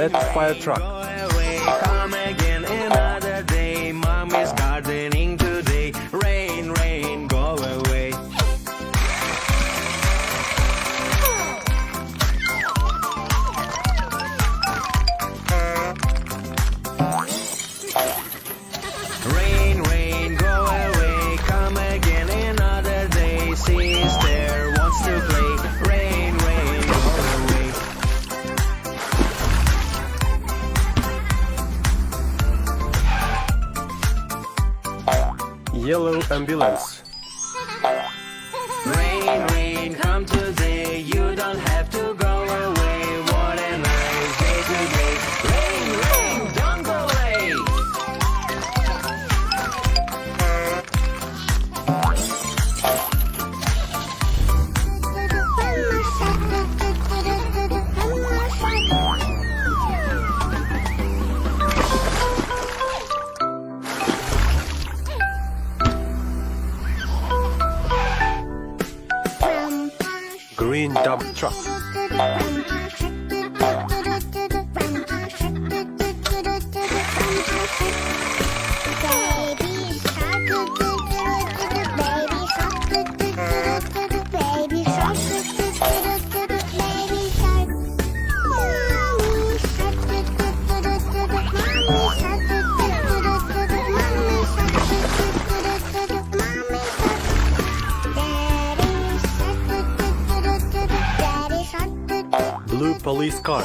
Red fire truck. Come again another day. Mommy's gardening today. Rain, rain, go away. Rain, rain, go away. Come again another day. Sister wants to play. Rain, rain, go away. Yellow ambulance. Rain, rain, come today. You don't have to go away. What a nice day today. Rain, rain, don't go away. Green dump truck. Blue police car.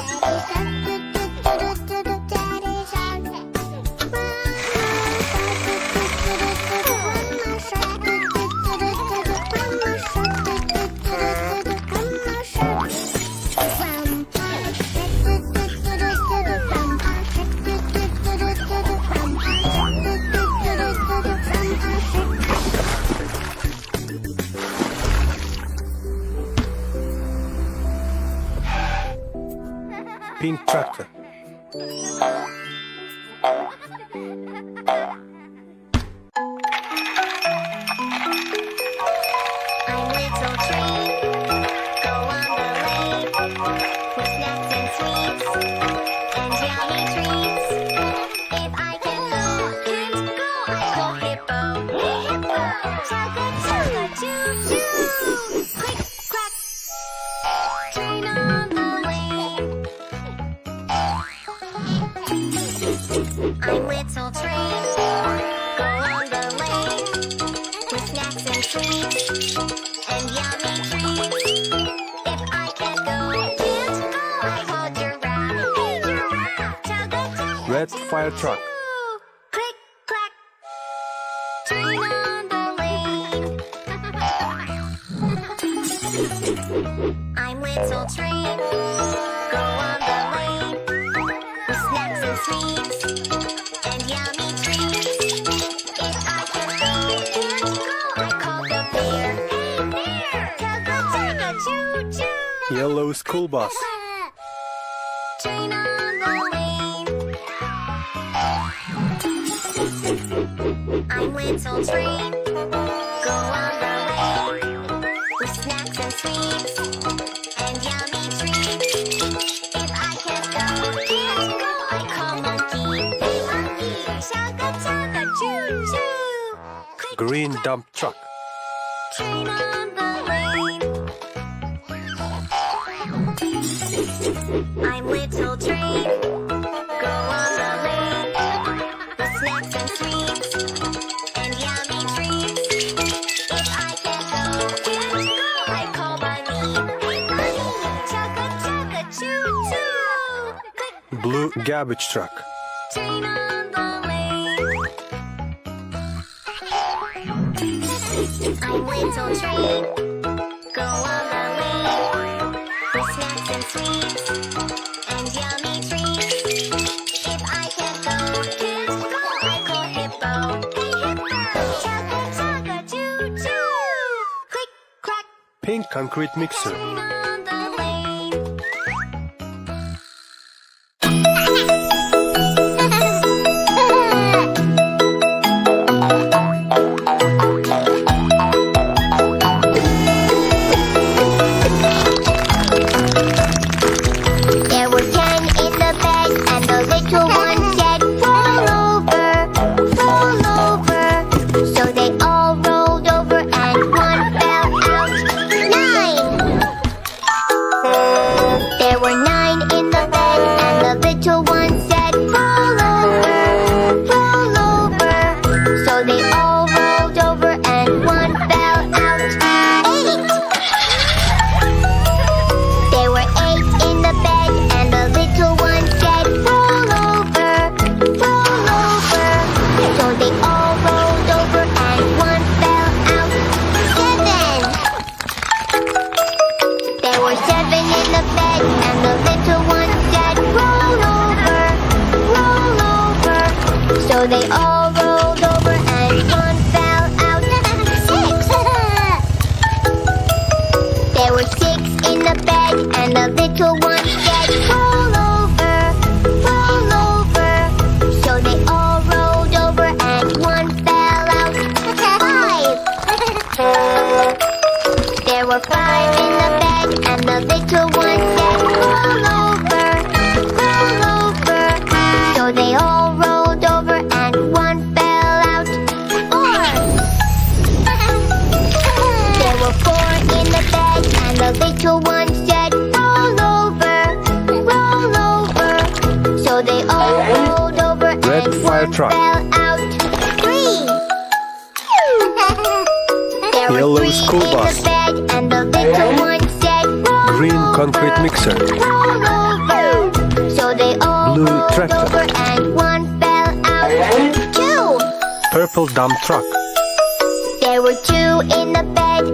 Pink tractor. I'm little train, go on the lane, with snacks and sweets, and yummy treats. If I can't go, I hold your wrap. Hey giraffe, chugga chugga. Red fire truck. Click clack, train on the lane. I'm little train, go on the lane, with snacks and sweets. And yummy treats. If I can't go, I call the bear. Hey bear, chugga chugga choo choo. Yellow school bus. Train on the lane. I'm little train, go on the lane, with snacks and sweets, and yummy treats. If I can't go, I call monkey. Hey monkey, chugga chugga choo choo. Click Green dump truck. train on the lane. I'm little train, go on the lane, with snacks and sweets, and yummy treats. If I can't go, I call bunny. Hey bunny, chugga chugga choo choo. Click Blue garbage truck. train on the lane. I'm little train, go on the lane, with snacks and sweets, and yummy treats. If I can't go, I call hippo. Hey hippo, chugga chugga choo choo. Click clack, Pink concrete mixer. train on the lane. There were 10 in the bed, So they all rolled over and one fell out. 6! There were 6 in the bed and the little one said, roll over, roll over. So they all rolled over and one fell out. 5! There were 5 in the bed and the little one said, roll over, roll over. So they all rolled over and one fell out. 4! There were 4 in the bed and the little one said, roll over, roll over. So they all rolled over Red and fire one truck. fell out. 3! There were Yellow 3 school in bus. the bed and the little one said, roll Green over, concrete mixer. roll over. So they all Blue rolled tractor. over and one fell out. 2! Purple dump truck. There were 2 in the bed.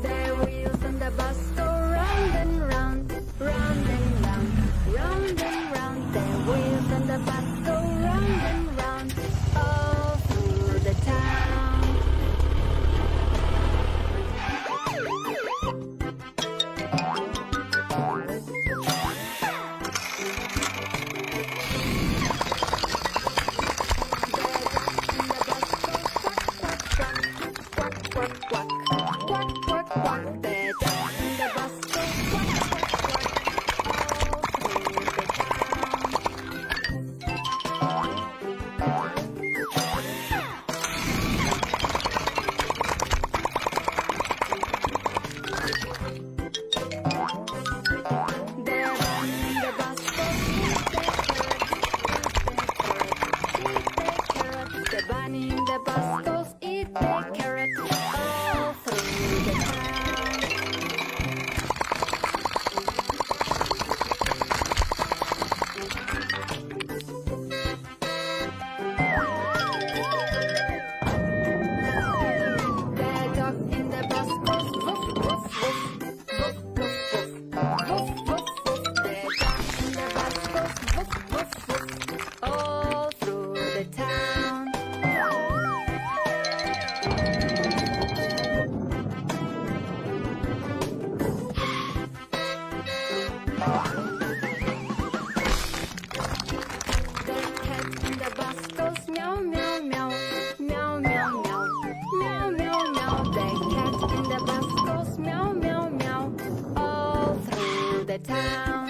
The wheels on the bus go round and round, round and round, round and round. The wheels on the bus go round and round, all through the town. Quack, quack, quack, quack, quack, quack. The dog in the bus goes quack, quack, quack, all through the town. The dog in the bus goes eat the bunny in the bus goes eat the carrot all through the town. The dog in the bus goes woof, woof, woof, woof, woof, woof, woof, woof, woof. The dog in the bus goes woof, woof, woof, all through the town. The cat in the bus goes meow, meow, meow, meow, meow, meow, meow, meow, meow. The cat in the bus goes meow, meow, meow, all through the town.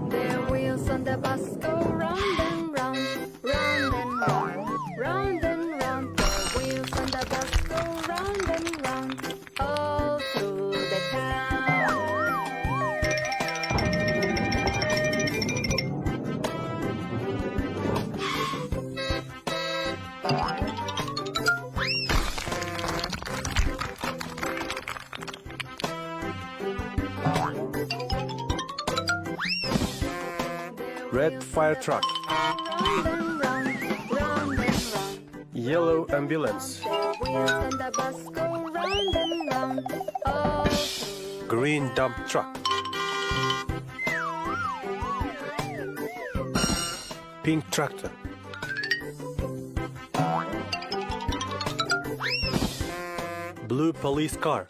The wheels on the bus go round and round, round and round, round and round. The wheels on the bus go round and round, all through the town. Red fire truck. Round and round, round and round. Yellow ambulance. The wheels on the bus go round and round, all through. Green dump truck. Pink tractor. Blue police car.